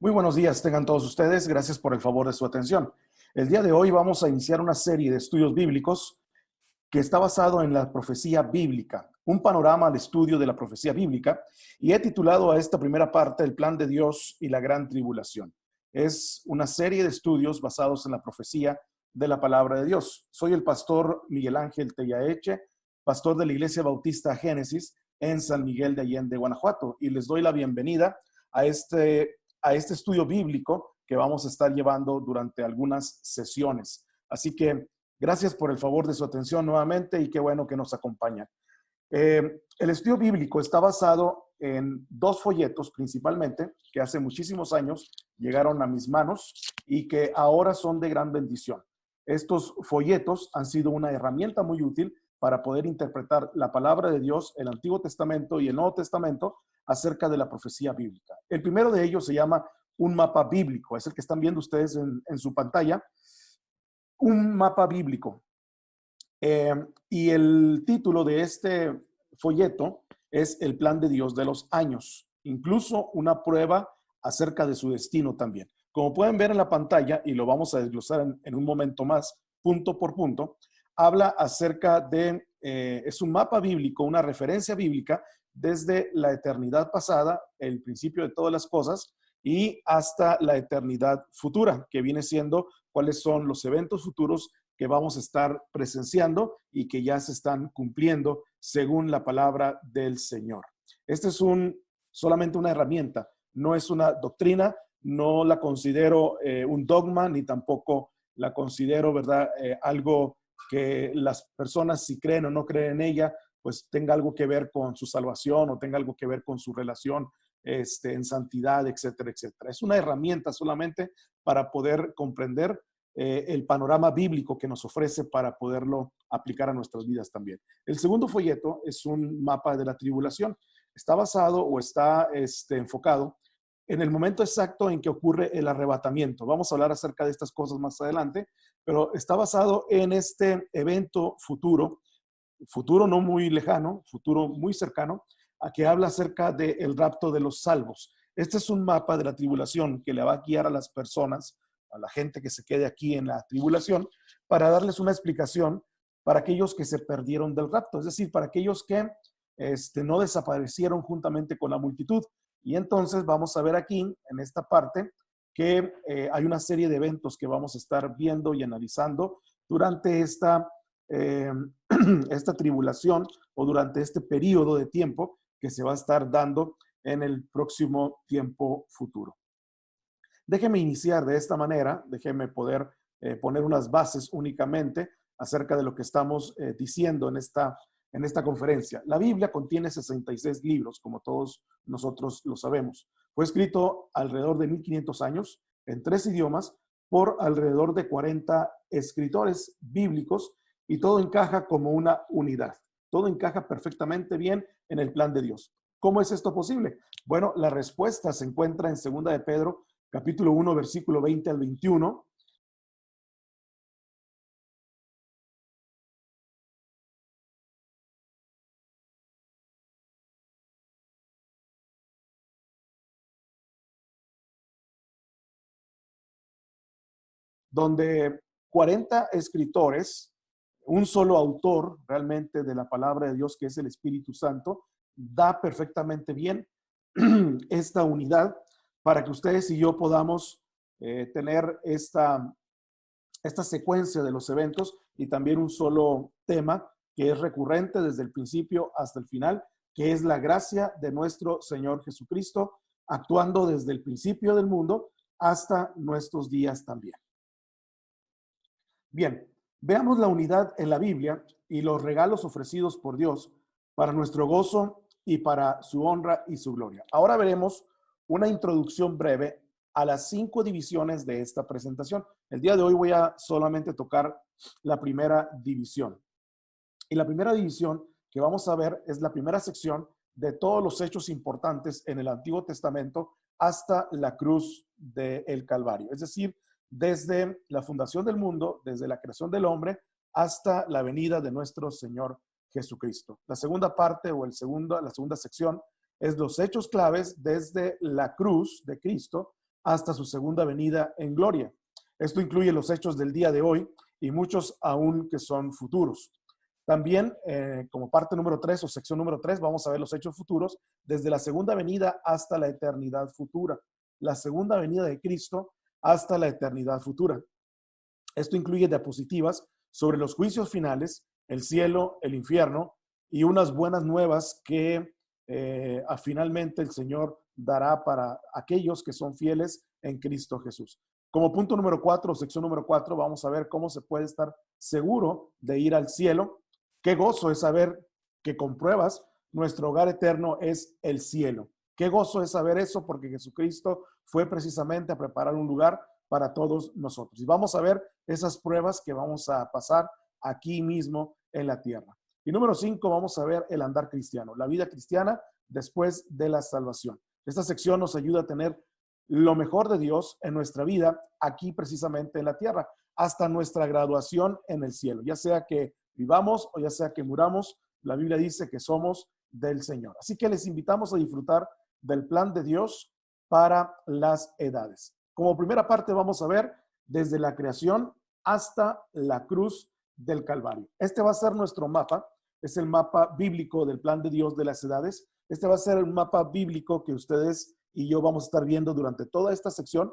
Muy buenos días, tengan todos ustedes. Gracias por el favor de su atención. El día de hoy vamos a iniciar una serie de estudios bíblicos que está basado en la profecía bíblica, un panorama al estudio de la profecía bíblica, y he titulado a esta primera parte El plan de Dios y la gran tribulación. Es una serie de estudios basados en la profecía de la palabra de Dios. Soy el pastor Miguel Ángel Tellaeche, pastor de la Iglesia Bautista Génesis en San Miguel de Allende, Guanajuato, y les doy la bienvenida a este estudio bíblico que vamos a estar llevando durante algunas sesiones. Así que gracias por el favor de su atención nuevamente y qué bueno que nos acompañan. El estudio bíblico está basado en dos folletos principalmente que hace muchísimos años llegaron a mis manos y que ahora son de gran bendición. Estos folletos han sido una herramienta muy útil para poder interpretar la palabra de Dios, el Antiguo Testamento y el Nuevo Testamento acerca de la profecía bíblica. El primero de ellos se llama un mapa bíblico, es el que están viendo ustedes en su pantalla, un mapa bíblico. Y el título de este folleto es El plan de Dios de los años, incluso una prueba acerca de su destino también. Como pueden ver en la pantalla, y lo vamos a desglosar en un momento más, punto por punto, habla acerca de, es un mapa bíblico, una referencia bíblica desde la eternidad pasada, el principio de todas las cosas, y hasta la eternidad futura, que viene siendo cuáles son los eventos futuros que vamos a estar presenciando y que ya se están cumpliendo según la palabra del Señor. Este es solamente una herramienta, no es una doctrina, no la considero un dogma, ni tampoco la considero, ¿verdad?, algo que las personas, si creen o no creen en ella, pues tenga algo que ver con su salvación o tenga algo que ver con su relación en santidad, etcétera, etcétera. Es una herramienta solamente para poder comprender el panorama bíblico que nos ofrece para poderlo aplicar a nuestras vidas también. El segundo folleto es un mapa de la tribulación. Está basado o está enfocado en el momento exacto en que ocurre el arrebatamiento. Vamos a hablar acerca de estas cosas más adelante, pero está basado en este evento futuro no muy lejano, futuro muy cercano, a que habla acerca del rapto de los salvos. Este es un mapa de la tribulación que le va a guiar a las personas, a la gente que se quede aquí en la tribulación, para darles una explicación para aquellos que se perdieron del rapto, es decir, para aquellos que no desaparecieron juntamente con la multitud. Y entonces vamos a ver aquí, en esta parte, que hay una serie de eventos que vamos a estar viendo y analizando durante esta tribulación o durante este periodo de tiempo que se va a estar dando en el próximo tiempo futuro. Déjeme iniciar de esta manera, déjeme poder poner unas bases únicamente acerca de lo que estamos diciendo en esta conferencia. La Biblia contiene 66 libros, como todos nosotros lo sabemos. Fue escrito alrededor de 1500 años en 3 idiomas por alrededor de 40 escritores bíblicos y todo encaja como una unidad. Todo encaja perfectamente bien en el plan de Dios. ¿Cómo es esto posible? Bueno, la respuesta se encuentra en 2 de Pedro, capítulo 1, versículo 20 al 21. Donde 40 escritores, un solo autor realmente de la palabra de Dios, que es el Espíritu Santo, da perfectamente bien esta unidad para que ustedes y yo podamos tener esta secuencia de los eventos y también un solo tema que es recurrente desde el principio hasta el final, que es la gracia de nuestro Señor Jesucristo, actuando desde el principio del mundo hasta nuestros días también. Bien, veamos la unidad en la Biblia y los regalos ofrecidos por Dios para nuestro gozo y para su honra y su gloria. Ahora veremos una introducción breve a las 5 divisiones de esta presentación. El día de hoy voy a solamente tocar la primera división. Y la primera división que vamos a ver es la primera sección de todos los hechos importantes en el Antiguo Testamento hasta la cruz del Calvario. Es decir, desde la fundación del mundo, desde la creación del hombre, hasta la venida de nuestro Señor Jesucristo. La segunda parte o la segunda sección es los hechos claves desde la cruz de Cristo hasta su segunda venida en gloria. Esto incluye los hechos del día de hoy y muchos aún que son futuros. También, como parte número 3 o sección número 3, vamos a ver los hechos futuros desde la segunda venida hasta la eternidad futura. La segunda venida de Cristo hasta la eternidad futura. Esto incluye diapositivas sobre los juicios finales, el cielo, el infierno y unas buenas nuevas que finalmente el Señor dará para aquellos que son fieles en Cristo Jesús. Como punto número 4, sección número 4, vamos a ver cómo se puede estar seguro de ir al cielo. Qué gozo es saber que con pruebas nuestro hogar eterno es el cielo. Qué gozo es saber eso, porque Jesucristo fue precisamente a preparar un lugar para todos nosotros. Y vamos a ver esas pruebas que vamos a pasar aquí mismo en la tierra. Y número 5, vamos a ver el andar cristiano, la vida cristiana después de la salvación. Esta sección nos ayuda a tener lo mejor de Dios en nuestra vida aquí precisamente en la tierra, hasta nuestra graduación en el cielo, ya sea que vivamos o ya sea que muramos. La Biblia dice que somos del Señor. Así que les invitamos a disfrutar del plan de Dios para las edades. Como primera parte vamos a ver desde la creación hasta la cruz del Calvario. Este va a ser nuestro mapa, es el mapa bíblico del plan de Dios de las edades. Este va a ser un mapa bíblico que ustedes y yo vamos a estar viendo durante toda esta sección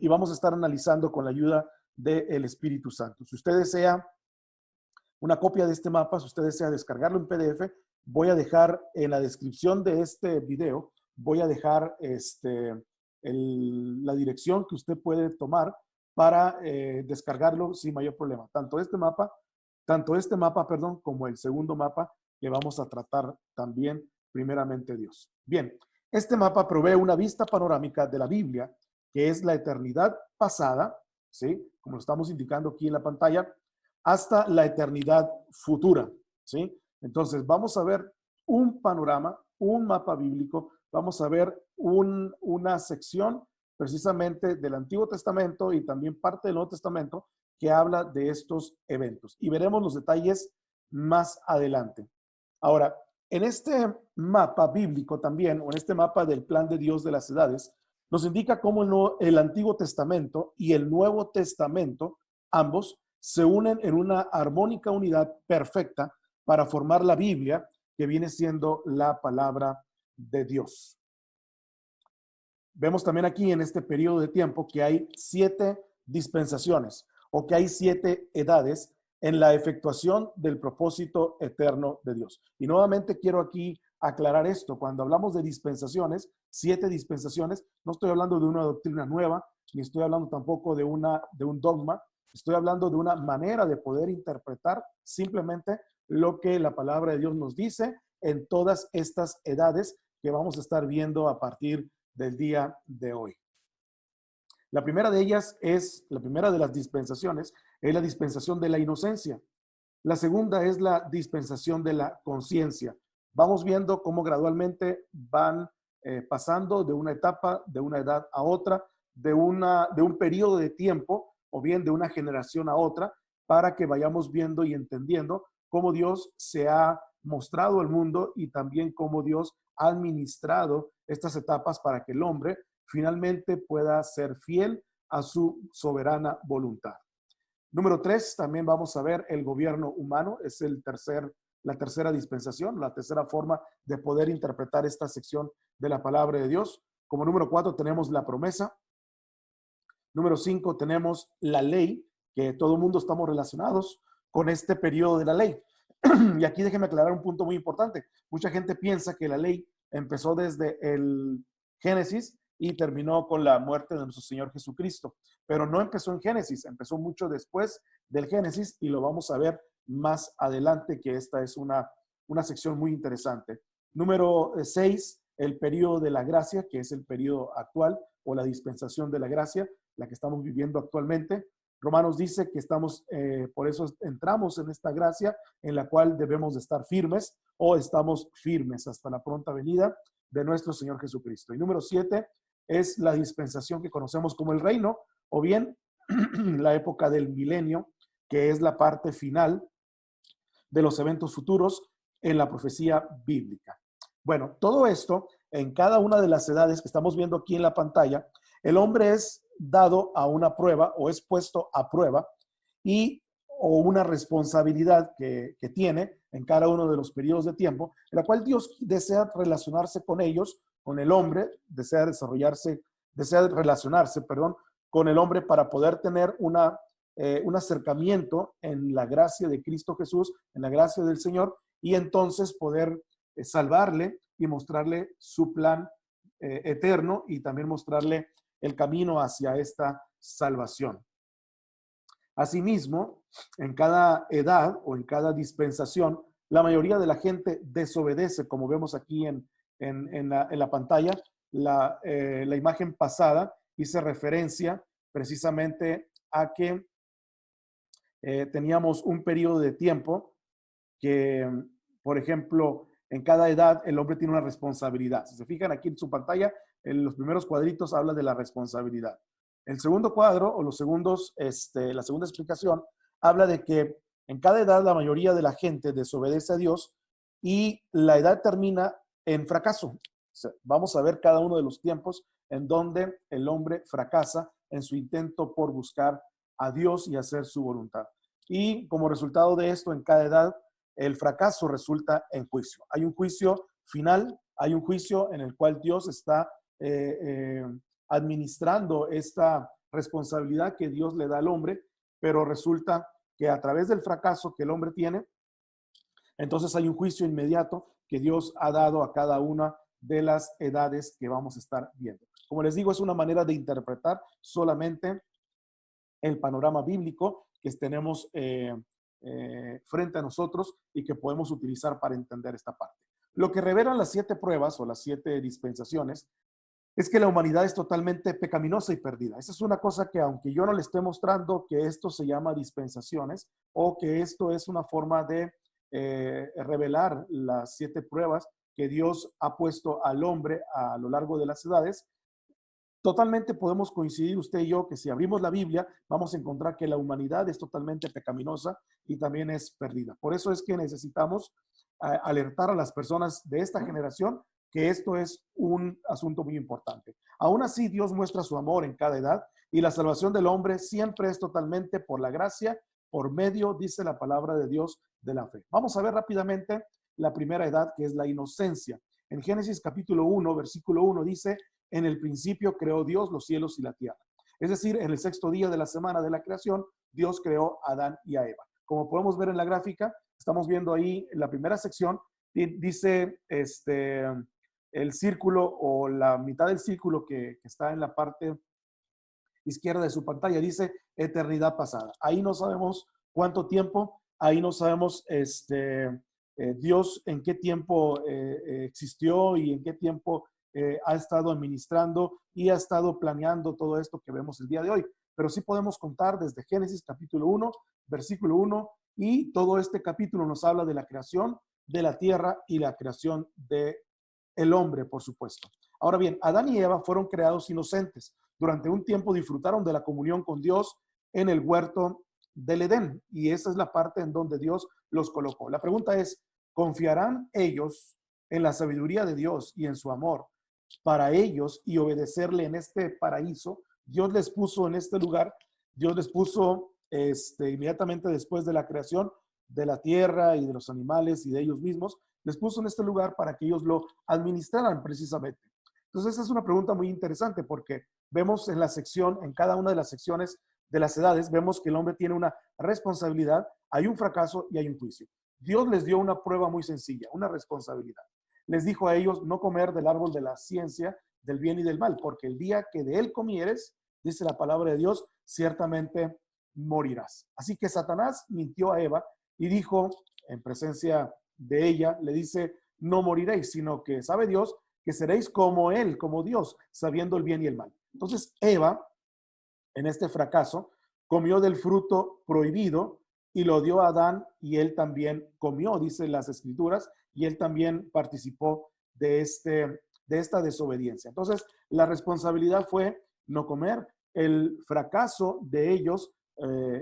y vamos a estar analizando con la ayuda del Espíritu Santo. Si usted desea una copia de este mapa, si usted desea descargarlo en PDF, voy a dejar en la descripción de este video, voy a dejar la dirección que usted puede tomar para descargarlo sin mayor problema. Tanto este mapa, como el segundo mapa que vamos a tratar también primeramente Dios. Bien, este mapa provee una vista panorámica de la Biblia, que es la eternidad pasada, ¿sí? Como lo estamos indicando aquí en la pantalla, hasta la eternidad futura, ¿sí? Entonces, vamos a ver un panorama, un mapa bíblico, vamos a ver una sección precisamente del Antiguo Testamento y también parte del Nuevo Testamento que habla de estos eventos. Y veremos los detalles más adelante. Ahora, en este mapa bíblico también, o en este mapa del plan de Dios de las edades, nos indica cómo el Antiguo Testamento y el Nuevo Testamento, ambos, se unen en una armónica unidad perfecta para formar la Biblia, que viene siendo la palabra de Dios. Vemos también aquí en este periodo de tiempo que hay 7 dispensaciones o que hay 7 edades en la efectuación del propósito eterno de Dios. Y nuevamente quiero aquí aclarar esto. Cuando hablamos de dispensaciones, 7 dispensaciones, no estoy hablando de una doctrina nueva, ni estoy hablando tampoco de un dogma. Estoy hablando de una manera de poder interpretar simplemente lo que la palabra de Dios nos dice en todas estas edades que vamos a estar viendo a partir del día de hoy. La primera de ellas la primera de las dispensaciones, es la dispensación de la inocencia. La segunda es la dispensación de la conciencia. Vamos viendo cómo gradualmente van pasando de una etapa, de una edad a otra, de un periodo de tiempo o bien de una generación a otra, para que vayamos viendo y entendiendo cómo Dios se ha mostrado al mundo y también cómo Dios ha administrado estas etapas para que el hombre finalmente pueda ser fiel a su soberana voluntad. Número 3, también vamos a ver el gobierno humano, es la tercera dispensación, la tercera forma de poder interpretar esta sección de la palabra de Dios. Como número 4 tenemos la promesa. Número 5 tenemos la ley, que todo el mundo estamos relacionados con este periodo de la ley. Y aquí déjeme aclarar un punto muy importante. Mucha gente piensa que la ley empezó desde el Génesis y terminó con la muerte de nuestro Señor Jesucristo. Pero no empezó en Génesis, empezó mucho después del Génesis y lo vamos a ver más adelante, que esta es una sección muy interesante. Número 6, el periodo de la gracia, que es el periodo actual o la dispensación de la gracia, la que estamos viviendo actualmente. Romanos dice que por eso entramos en esta gracia en la cual debemos de estar firmes o estamos firmes hasta la pronta venida de nuestro Señor Jesucristo. Y número 7 es la dispensación que conocemos como el reino, o bien la época del milenio, que es la parte final de los eventos futuros en la profecía bíblica. Bueno, todo esto en cada una de las edades que estamos viendo aquí en la pantalla El hombre es dado a una prueba o es puesto a prueba y o una responsabilidad que tiene en cada uno de los periodos de tiempo, en la cual Dios desea relacionarse con ellos, con el hombre, desea relacionarse, perdón, con el hombre para poder tener un acercamiento en la gracia de Cristo Jesús, en la gracia del Señor, y entonces poder salvarle y mostrarle su plan eterno y también mostrarle el camino hacia esta salvación. Asimismo, en cada edad o en cada dispensación, la mayoría de la gente desobedece, como vemos aquí en la pantalla. La imagen pasada hice referencia precisamente a que teníamos un periodo de tiempo que, por ejemplo, en cada edad el hombre tiene una responsabilidad. Si se fijan aquí en su pantalla, en los primeros cuadritos habla de la responsabilidad. El segundo cuadro o la segunda explicación habla de que en cada edad la mayoría de la gente desobedece a Dios y la edad termina en fracaso. O sea, vamos a ver cada uno de los tiempos en donde el hombre fracasa en su intento por buscar a Dios y hacer su voluntad. Y como resultado de esto, en cada edad, el fracaso resulta en juicio. Hay un juicio final, hay un juicio en el cual Dios está administrando esta responsabilidad que Dios le da al hombre, pero resulta que a través del fracaso que el hombre tiene, entonces hay un juicio inmediato que Dios ha dado a cada una de las edades que vamos a estar viendo. Como les digo, es una manera de interpretar solamente el panorama bíblico que tenemos frente a nosotros y que podemos utilizar para entender esta parte. Lo que revelan las 7 pruebas o las 7 dispensaciones es que la humanidad es totalmente pecaminosa y perdida. Esa es una cosa que, aunque yo no le esté mostrando que esto se llama dispensaciones o que esto es una forma de revelar las 7 pruebas que Dios ha puesto al hombre a lo largo de las edades, totalmente podemos coincidir usted y yo que si abrimos la Biblia vamos a encontrar que la humanidad es totalmente pecaminosa y también es perdida. Por eso es que necesitamos alertar a las personas de esta generación que esto es un asunto muy importante. Aún así, Dios muestra su amor en cada edad y la salvación del hombre siempre es totalmente por la gracia, por medio, dice la palabra de Dios, de la fe. Vamos a ver rápidamente la primera edad, que es la inocencia. En Génesis capítulo 1, versículo 1 dice: en el principio creó Dios los cielos y la tierra. Es decir, en el 6º día de la semana de la creación, Dios creó a Adán y a Eva. Como podemos ver en la gráfica, estamos viendo ahí en la primera sección, dice el círculo o la mitad del círculo que está en la parte izquierda de su pantalla, dice eternidad pasada. Ahí no sabemos cuánto tiempo, ahí no sabemos Dios en qué tiempo existió y en qué tiempo ha estado administrando y ha estado planeando todo esto que vemos el día de hoy. Pero sí podemos contar desde Génesis capítulo 1, versículo 1, y todo este capítulo nos habla de la creación de la tierra y la creación del hombre, por supuesto. Ahora bien, Adán y Eva fueron creados inocentes. Durante un tiempo disfrutaron de la comunión con Dios en el huerto del Edén, y esa es la parte en donde Dios los colocó. La pregunta es, ¿confiarán ellos en la sabiduría de Dios y en su amor para ellos y obedecerle en este paraíso? Dios les puso en este lugar, Dios les puso inmediatamente después de la creación de la tierra y de los animales y de ellos mismos, les puso en este lugar para que ellos lo administraran precisamente. Entonces, esa es una pregunta muy interesante porque vemos en la sección, en cada una de las secciones de las edades, vemos que el hombre tiene una responsabilidad, hay un fracaso y hay un juicio. Dios les dio una prueba muy sencilla, una responsabilidad. Les dijo a ellos no comer del árbol de la ciencia del bien y del mal, porque el día que de él comieres, dice la palabra de Dios, ciertamente morirás. Así que Satanás mintió a Eva y dijo, en presencia de ella, le dice, no moriréis, sino que sabe Dios que seréis como él, como Dios, sabiendo el bien y el mal. Entonces Eva, en este fracaso, comió del fruto prohibido y lo dio a Adán y él también comió, dice las escrituras, y él también participó de esta desobediencia. Entonces, la responsabilidad fue no comer. El fracaso de ellos,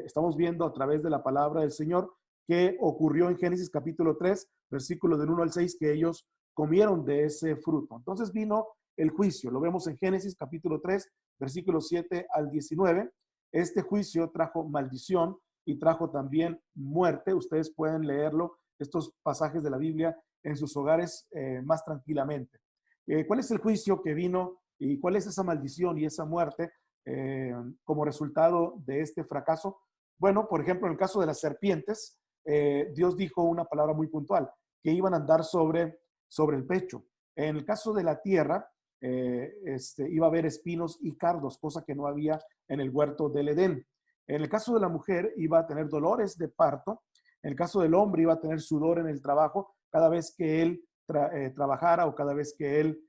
estamos viendo a través de la palabra del Señor, que ocurrió en Génesis capítulo 3, versículo del 1 al 6, que ellos comieron de ese fruto. Entonces vino el juicio. Lo vemos en Génesis capítulo 3, versículos 7 al 19. Este juicio trajo maldición y trajo también muerte. Ustedes pueden leerlo, estos pasajes de la Biblia, en sus hogares más tranquilamente. ¿Cuál es el juicio que vino y cuál es esa maldición y esa muerte como resultado de este fracaso? Bueno, por ejemplo, en el caso de las serpientes, Dios dijo una palabra muy puntual, que iban a andar sobre el pecho. En el caso de la tierra, iba a haber espinos y cardos, cosa que no había en el huerto del Edén. En el caso de la mujer, iba a tener dolores de parto. En el caso del hombre, iba a tener sudor en el trabajo cada vez que él trabajara o cada vez que él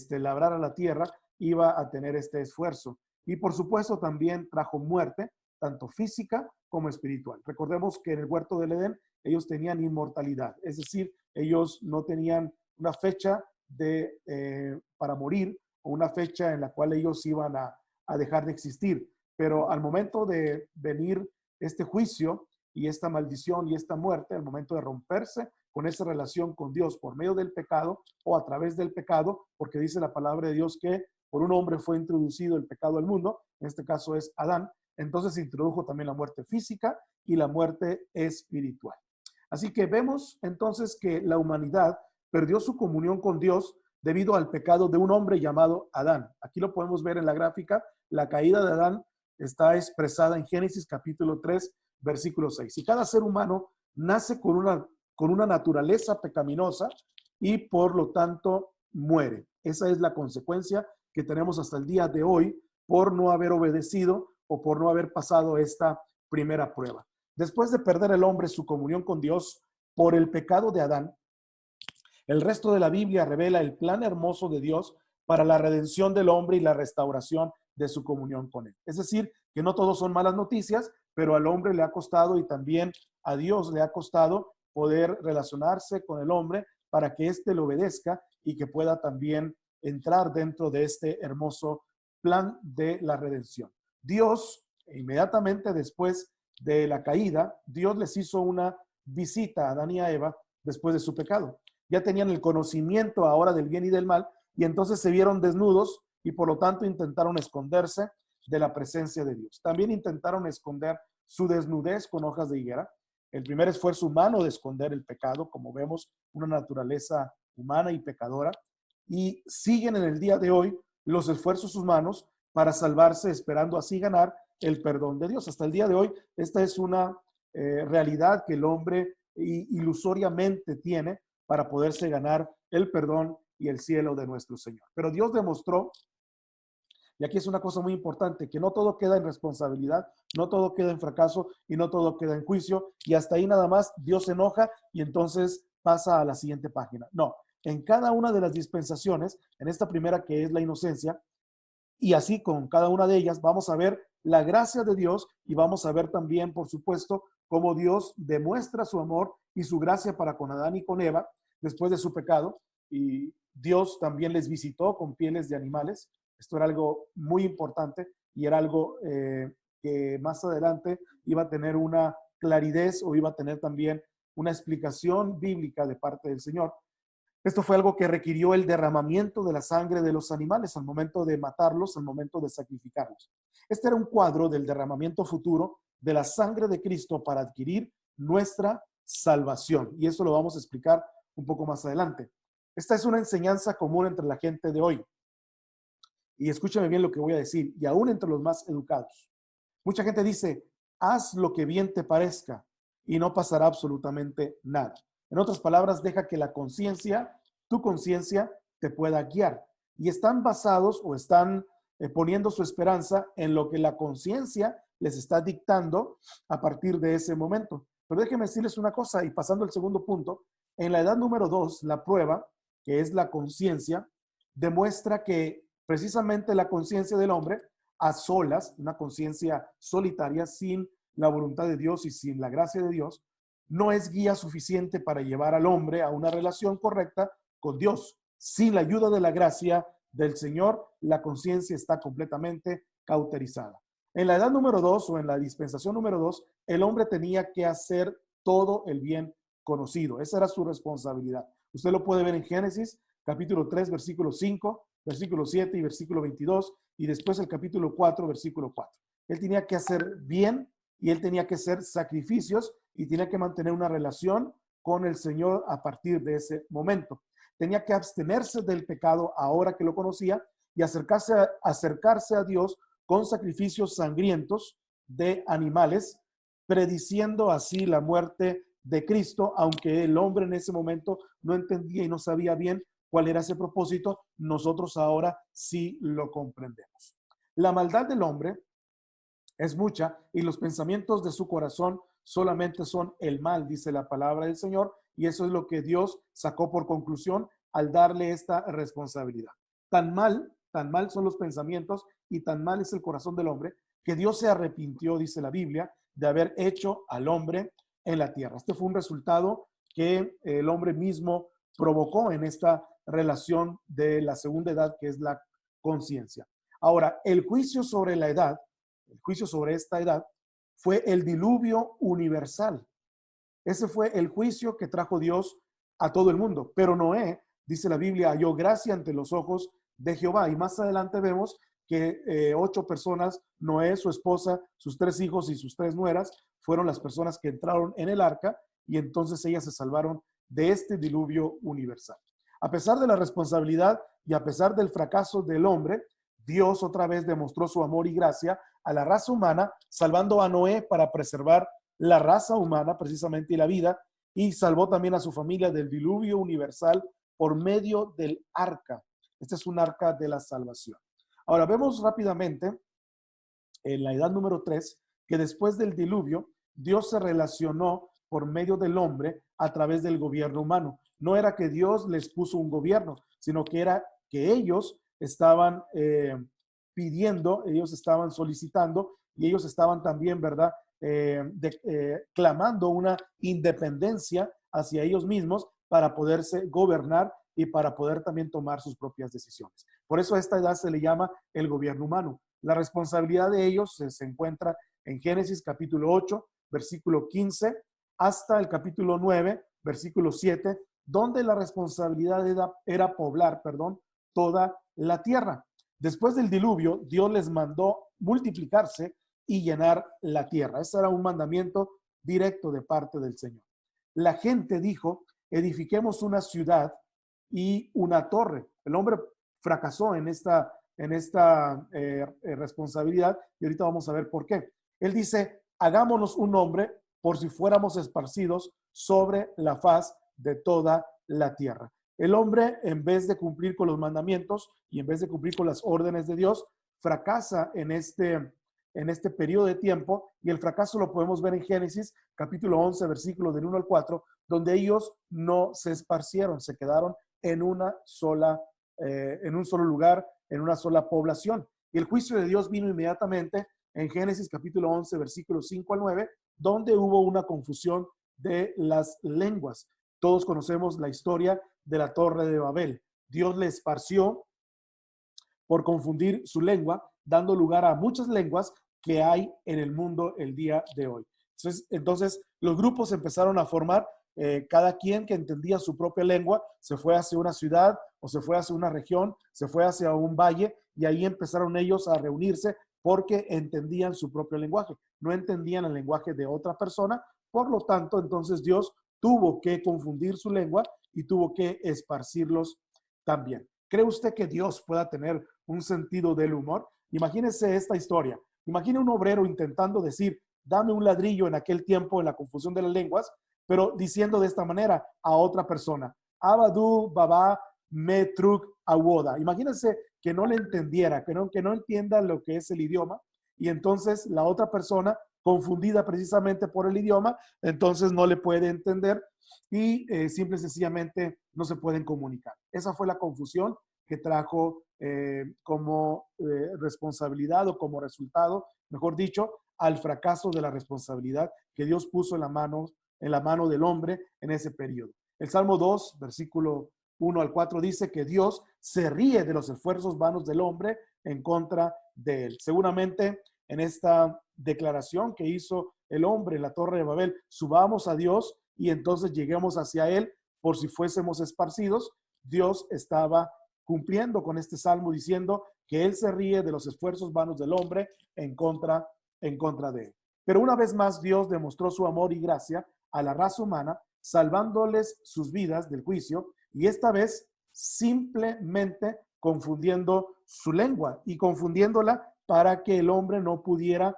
labrara la tierra, iba a tener este esfuerzo. Y por supuesto también trajo muerte, tanto física como espiritual. Recordemos que en el huerto del Edén ellos tenían inmortalidad, es decir, ellos no tenían una fecha para morir o una fecha en la cual ellos iban a dejar de existir. Pero al momento de venir este juicio y esta maldición y esta muerte, al momento de romperse con esa relación con Dios por medio del pecado o a través del pecado, porque dice la palabra de Dios que por un hombre fue introducido el pecado al mundo, en este caso es Adán, entonces se introdujo también la muerte física y la muerte espiritual. Así que vemos entonces que la humanidad perdió su comunión con Dios debido al pecado de un hombre llamado Adán. Aquí lo podemos ver en la gráfica. La caída de Adán está expresada en Génesis capítulo 3, versículo 6. Y cada ser humano nace con una naturaleza pecaminosa y por lo tanto muere. Esa es la consecuencia que tenemos hasta el día de hoy por no haber obedecido o por no haber pasado esta primera prueba. Después de perder el hombre su comunión con Dios por el pecado de Adán, el resto de la Biblia revela el plan hermoso de Dios para la redención del hombre y la restauración de su comunión con él. Es decir, que no todos son malas noticias, pero al hombre le ha costado y también a Dios le ha costado poder relacionarse con el hombre para que éste le obedezca y que pueda también entrar dentro de este hermoso plan de la redención. Dios, inmediatamente después de la caída, Dios les hizo una visita a Adán y a Eva después de su pecado. Ya tenían el conocimiento ahora del bien y del mal y entonces se vieron desnudos y por lo tanto intentaron esconderse de la presencia de Dios. También intentaron esconder su desnudez con hojas de higuera. El primer esfuerzo humano de esconder el pecado, como vemos, una naturaleza humana y pecadora. Y siguen en el día de hoy los esfuerzos humanos para salvarse, esperando así ganar el perdón de Dios. Hasta el día de hoy, esta es una realidad que el hombre ilusoriamente tiene para poderse ganar el perdón y el cielo de nuestro Señor. Pero Dios demostró, y aquí es una cosa muy importante, que no todo queda en responsabilidad, no todo queda en fracaso y no todo queda en juicio, y hasta ahí nada más Dios se enoja y entonces pasa a la siguiente página. No, en cada una de las dispensaciones, en esta primera que es la inocencia, y así con cada una de ellas vamos a ver la gracia de Dios y vamos a ver también, por supuesto, cómo Dios demuestra su amor y su gracia para con Adán y con Eva después de su pecado. Y Dios también les visitó con pieles de animales. Esto era algo muy importante y era algo que más adelante iba a tener una claridad o iba a tener también una explicación bíblica de parte del Señor. Esto fue algo que requirió el derramamiento de la sangre de los animales al momento de matarlos, al momento de sacrificarlos. Este era un cuadro del derramamiento futuro de la sangre de Cristo para adquirir nuestra salvación. Y eso lo vamos a explicar un poco más adelante. Esta es una enseñanza común entre la gente de hoy. Y escúchame bien lo que voy a decir, y aún entre los más educados. Mucha gente dice, haz lo que bien te parezca y no pasará absolutamente nada. En otras palabras, deja que la conciencia, tu conciencia, te pueda guiar. Y están basados o están poniendo su esperanza en lo que la conciencia les está dictando a partir de ese momento. Pero déjenme decirles una cosa, y pasando al segundo punto, en la edad número 2, la prueba, que es la conciencia, demuestra que precisamente la conciencia del hombre, a solas, una conciencia solitaria, sin la voluntad de Dios y sin la gracia de Dios, no es guía suficiente para llevar al hombre a una relación correcta con Dios. Sin la ayuda de la gracia del Señor, la conciencia está completamente cauterizada. En la edad número 2 o en la dispensación número 2, el hombre tenía que hacer todo el bien conocido. Esa era su responsabilidad. Usted lo puede ver en Génesis, capítulo 3, versículo 5, versículo 7 y versículo 22, y después el capítulo 4, versículo 4. Él tenía que hacer bien y él tenía que hacer sacrificios y tenía que mantener una relación con el Señor a partir de ese momento. Tenía que abstenerse del pecado ahora que lo conocía y acercarse a Dios con sacrificios sangrientos de animales, prediciendo así la muerte de Cristo, aunque el hombre en ese momento no entendía y no sabía bien cuál era ese propósito, nosotros ahora sí lo comprendemos. La maldad del hombre es mucha y los pensamientos de su corazón solamente son el mal, dice la palabra del Señor, y eso es lo que Dios sacó por conclusión al darle esta responsabilidad. Tan mal son los pensamientos y tan mal es el corazón del hombre, que Dios se arrepintió, dice la Biblia, de haber hecho al hombre en la tierra. Este fue un resultado que el hombre mismo provocó en esta relación de la segunda edad, que es la conciencia. Ahora, el juicio sobre la edad, el juicio sobre esta edad, fue el diluvio universal. Ese fue el juicio que trajo Dios a todo el mundo. Pero Noé, dice la Biblia, halló gracia ante los ojos de Jehová. Y más adelante vemos que 8 personas, Noé, su esposa, sus 3 hijos y sus 3 nueras, fueron las personas que entraron en el arca y entonces ellas se salvaron de este diluvio universal. A pesar de la responsabilidad y a pesar del fracaso del hombre, Dios otra vez demostró su amor y gracia a la raza humana, salvando a Noé para preservar la raza humana precisamente y la vida, y salvó también a su familia del diluvio universal por medio del arca. Este es un arca de la salvación. Ahora vemos rápidamente en la edad número 3 que después del diluvio Dios se relacionó por medio del hombre a través del gobierno humano. No era que Dios les puso un gobierno, sino que era que ellos estaban pidiendo, ellos estaban solicitando y ellos estaban también, ¿verdad? Clamando una independencia hacia ellos mismos para poderse gobernar y para poder también tomar sus propias decisiones. Por eso a esta edad se le llama el gobierno humano. La responsabilidad de ellos se encuentra en Génesis capítulo 8, versículo 15, hasta el capítulo 9, versículo 7, donde la responsabilidad era poblar, toda la tierra. Después del diluvio, Dios les mandó multiplicarse y llenar la tierra. Ese era un mandamiento directo de parte del Señor. La gente dijo, edifiquemos una ciudad y una torre. El hombre fracasó en esta responsabilidad y ahorita vamos a ver por qué. Él dice, hagámonos un nombre por si fuéramos esparcidos sobre la faz de toda la tierra. El hombre, en vez de cumplir con los mandamientos y en vez de cumplir con las órdenes de Dios, fracasa en este periodo de tiempo, y el fracaso lo podemos ver en Génesis capítulo 11, versículos del 1 al 4, donde ellos no se esparcieron, se quedaron en un solo lugar, en una sola población. Y el juicio de Dios vino inmediatamente en Génesis capítulo 11, versículos 5 al 9, donde hubo una confusión de las lenguas. Todos conocemos la historia de la Torre de Babel. Dios le esparció por confundir su lengua, dando lugar a muchas lenguas que hay en el mundo el día de hoy. Entonces los grupos empezaron a formar, cada quien que entendía su propia lengua se fue hacia una ciudad o se fue hacia una región, se fue hacia un valle, y ahí empezaron ellos a reunirse porque entendían su propio lenguaje, no entendían el lenguaje de otra persona. Por lo tanto, entonces Dios tuvo que confundir su lengua y tuvo que esparcirlos también. ¿Cree usted que Dios pueda tener un sentido del humor? Imagínese esta historia. Imagine un obrero intentando decir, dame un ladrillo en aquel tiempo en la confusión de las lenguas, pero diciendo de esta manera a otra persona, Abadu, Baba, Metruk, Awoda. Imagínense que no le entendiera, que no entienda lo que es el idioma, y entonces la otra persona, confundida precisamente por el idioma, entonces no le puede entender y simple y sencillamente no se pueden comunicar. Esa fue la confusión que trajo como responsabilidad o como resultado, mejor dicho, al fracaso de la responsabilidad que Dios puso en la mano del hombre en ese periodo. El Salmo 2, versículo 1 al 4 dice que Dios se ríe de los esfuerzos vanos del hombre en contra de él. Seguramente en esta declaración que hizo el hombre en la Torre de Babel, subamos a Dios y entonces lleguemos hacia él por si fuésemos esparcidos, Dios estaba cumpliendo con este salmo diciendo que él se ríe de los esfuerzos vanos del hombre en contra de él. Pero una vez más Dios demostró su amor y gracia a la raza humana, salvándoles sus vidas del juicio, y esta vez simplemente confundiendo su lengua y confundiéndola para que el hombre no pudiera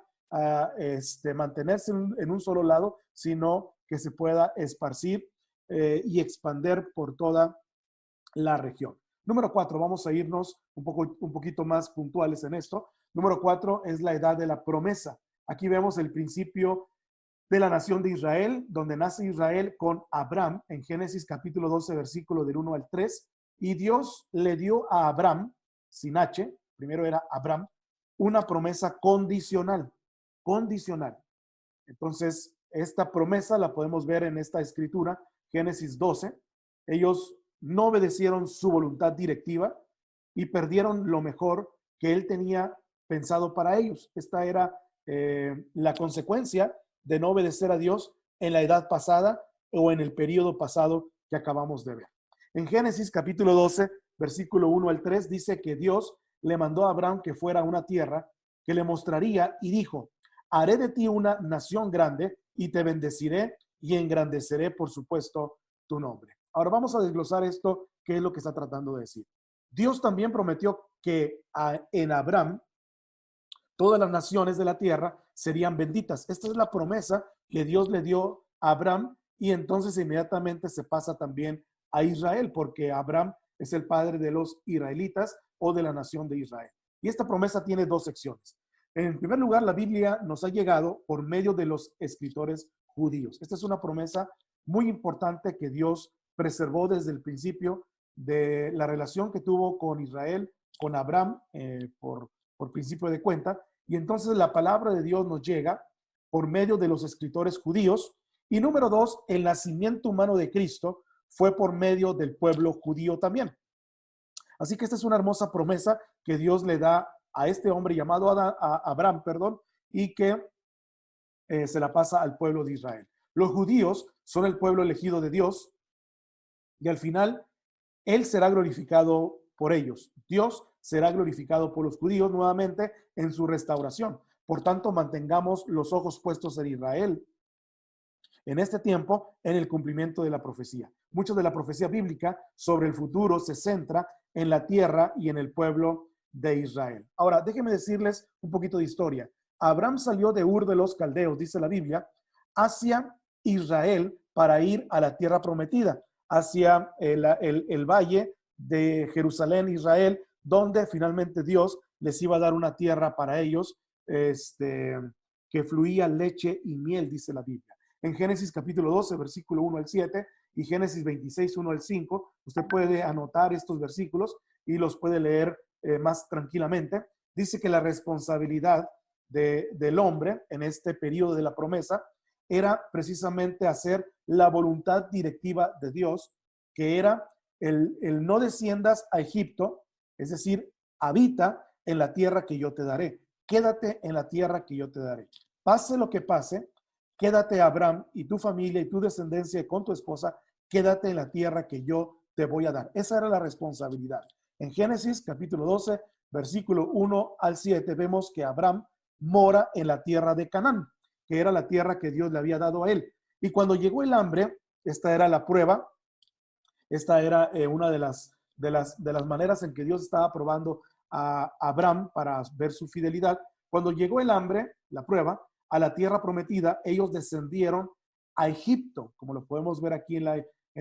mantenerse en un solo lado, sino que se pueda esparcir y expander por toda la región. Número 4, vamos a irnos un poquito más puntuales en esto. Número 4 es la edad de la promesa. Aquí vemos el principio de la nación de Israel, donde nace Israel con Abraham en Génesis capítulo 12, versículo del 1 al 3. Y Dios le dio a Abraham, sin H, primero era Abraham, una promesa condicional. Condicional. Entonces, esta promesa la podemos ver en esta escritura, Génesis 12. Ellos no obedecieron su voluntad directiva y perdieron lo mejor que él tenía pensado para ellos. Esta era la consecuencia de no obedecer a Dios en la edad pasada o en el periodo pasado que acabamos de ver. En Génesis capítulo 12, versículo 1 al 3, dice que Dios le mandó a Abraham que fuera a una tierra que le mostraría y dijo: haré de ti una nación grande y te bendeciré y engrandeceré, por supuesto, tu nombre. Ahora vamos a desglosar esto, qué es lo que está tratando de decir. Dios también prometió que en Abraham todas las naciones de la tierra serían benditas. Esta es la promesa que Dios le dio a Abraham, y entonces inmediatamente se pasa también a Israel, porque Abraham es el padre de los israelitas o de la nación de Israel. Y esta promesa tiene dos secciones. En primer lugar, la Biblia nos ha llegado por medio de los escritores judíos. Esta es una promesa muy importante que Dios preservó desde el principio de la relación que tuvo con Israel, con Abraham, por principio de cuenta. Y entonces la palabra de Dios nos llega por medio de los escritores judíos. Y número 2, el nacimiento humano de Cristo fue por medio del pueblo judío también. Así que esta es una hermosa promesa que Dios le da a este hombre llamado Abraham, y que se la pasa al pueblo de Israel. Los judíos son el pueblo elegido de Dios, y al final Él será glorificado por ellos. Dios será glorificado por los judíos nuevamente en su restauración. Por tanto, mantengamos los ojos puestos en Israel en este tiempo, en el cumplimiento de la profecía. Mucho de la profecía bíblica sobre el futuro se centra en la tierra y en el pueblo de Israel. Ahora, déjenme decirles un poquito de historia. Abraham salió de Ur de los Caldeos, dice la Biblia, hacia Israel para ir a la tierra prometida, hacia el valle de Jerusalén, Israel, donde finalmente Dios les iba a dar una tierra para ellos, que fluía leche y miel, dice la Biblia. En Génesis capítulo 12, versículo 1 al 7 y Génesis 26, 1 al 5, usted puede anotar estos versículos y los puede leer más tranquilamente. Dice que la responsabilidad del hombre en este periodo de la promesa era precisamente hacer la voluntad directiva de Dios, que era el no desciendas a Egipto, es decir, habita en la tierra que yo te daré. Quédate en la tierra que yo te daré. Pase lo que pase, quédate, Abraham, y tu familia y tu descendencia con tu esposa, quédate en la tierra que yo te voy a dar. Esa era la responsabilidad. En Génesis capítulo 12, versículo 1 al 7, vemos que Abraham mora en la tierra de Canaán, que era la tierra que Dios le había dado a él. Y cuando llegó el hambre, esta era la prueba, esta era una de las maneras en que Dios estaba probando a Abraham para ver su fidelidad. Cuando llegó el hambre, la prueba, a la tierra prometida, ellos descendieron a Egipto, como lo podemos ver aquí en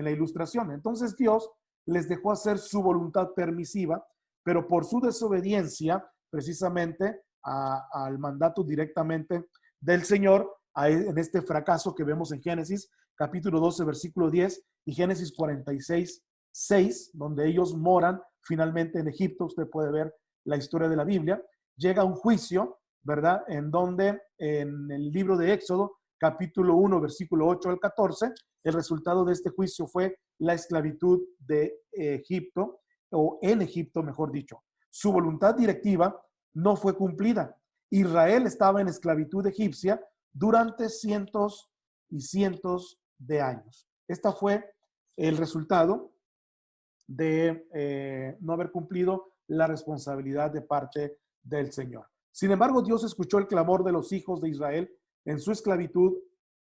la ilustración. Entonces Dios les dejó hacer su voluntad permisiva, pero por su desobediencia, precisamente al mandato directamente del Señor, en este fracaso que vemos en Génesis, capítulo 12, versículo 10, y Génesis 46, 6, donde ellos moran finalmente en Egipto. Usted puede ver la historia de la Biblia. Llega un juicio, ¿verdad? En donde en el libro de Éxodo, capítulo 1, versículo 8 al 14, el resultado de este juicio fue la esclavitud de Egipto, o en Egipto, mejor dicho. Su voluntad directiva no fue cumplida. Israel estaba en esclavitud egipcia durante cientos y cientos de años. Este fue el resultado de no haber cumplido la responsabilidad de parte del Señor. Sin embargo, Dios escuchó el clamor de los hijos de Israel en su esclavitud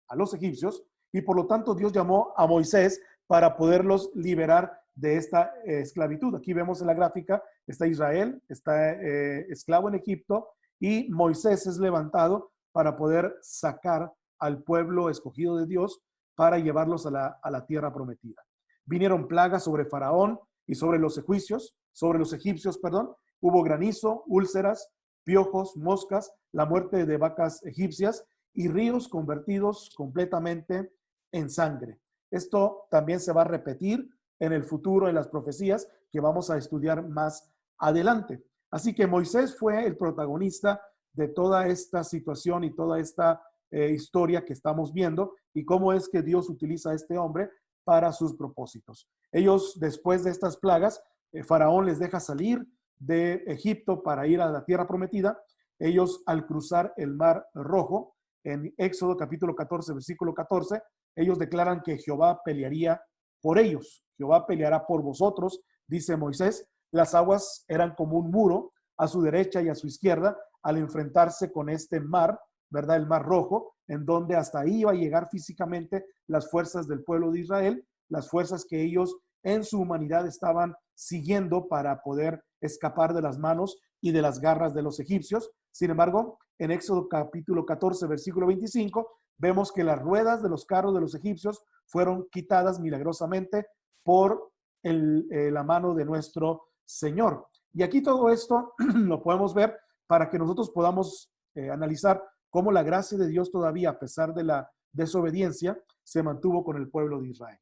a los egipcios y por lo tanto Dios llamó a Moisés para poderlos liberar de esta esclavitud. Aquí vemos en la gráfica, está Israel, está esclavo en Egipto y Moisés es levantado para poder sacar al pueblo escogido de Dios para llevarlos a la tierra prometida. Vinieron plagas sobre Faraón y sobre los egipcios, perdón. Hubo granizo, úlceras, piojos, moscas, la muerte de vacas egipcias y ríos convertidos completamente en sangre. Esto también se va a repetir en el futuro, en las profecías que vamos a estudiar más adelante. Así que Moisés fue el protagonista de toda esta situación y toda esta historia que estamos viendo y cómo es que Dios utiliza a este hombre para sus propósitos. Ellos, después de estas plagas, Faraón les deja salir de Egipto para ir a la tierra prometida. Ellos, al cruzar el Mar Rojo, en Éxodo capítulo 14, versículo 14, ellos declaran que Jehová pelearía por ellos. Jehová peleará por vosotros, dice Moisés. Las aguas eran como un muro a su derecha y a su izquierda al enfrentarse con este mar, ¿verdad? El Mar Rojo, en donde hasta ahí iba a llegar físicamente las fuerzas del pueblo de Israel, las fuerzas que ellos en su humanidad estaban siguiendo para poder escapar de las manos y de las garras de los egipcios. Sin embargo, en Éxodo capítulo 14, versículo 25, vemos que las ruedas de los carros de los egipcios fueron quitadas milagrosamente por la mano de nuestro Señor. Y aquí todo esto lo podemos ver para que nosotros podamos analizar cómo la gracia de Dios todavía, a pesar de la desobediencia, se mantuvo con el pueblo de Israel.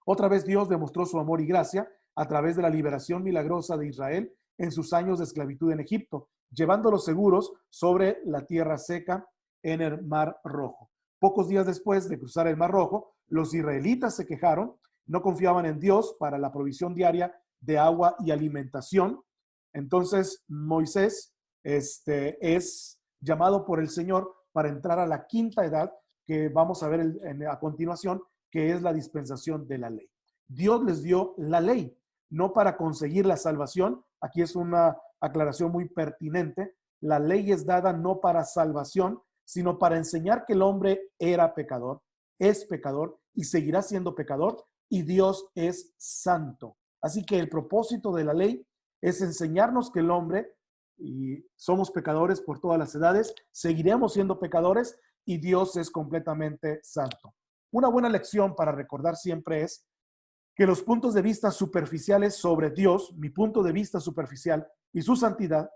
Otra vez Dios demostró su amor y gracia a través de la liberación milagrosa de Israel en sus años de esclavitud en Egipto, llevándolos seguros sobre la tierra seca en el Mar Rojo. Pocos días después de cruzar el Mar Rojo, los israelitas se quejaron, no confiaban en Dios para la provisión diaria de agua y alimentación. Entonces Moisés es llamado por el Señor para entrar a la quinta edad que vamos a ver a continuación, que es la dispensación de la ley. Dios les dio la ley, no para conseguir la salvación. Aquí es una aclaración muy pertinente. La ley es dada no para salvación, sino para enseñar que el hombre era pecador, es pecador y seguirá siendo pecador, y Dios es santo. Así que el propósito de la ley es enseñarnos que el hombre, y somos pecadores por todas las edades, seguiremos siendo pecadores y Dios es completamente santo. Una buena lección para recordar siempre es que los puntos de vista superficiales sobre Dios, mi punto de vista superficial y su santidad,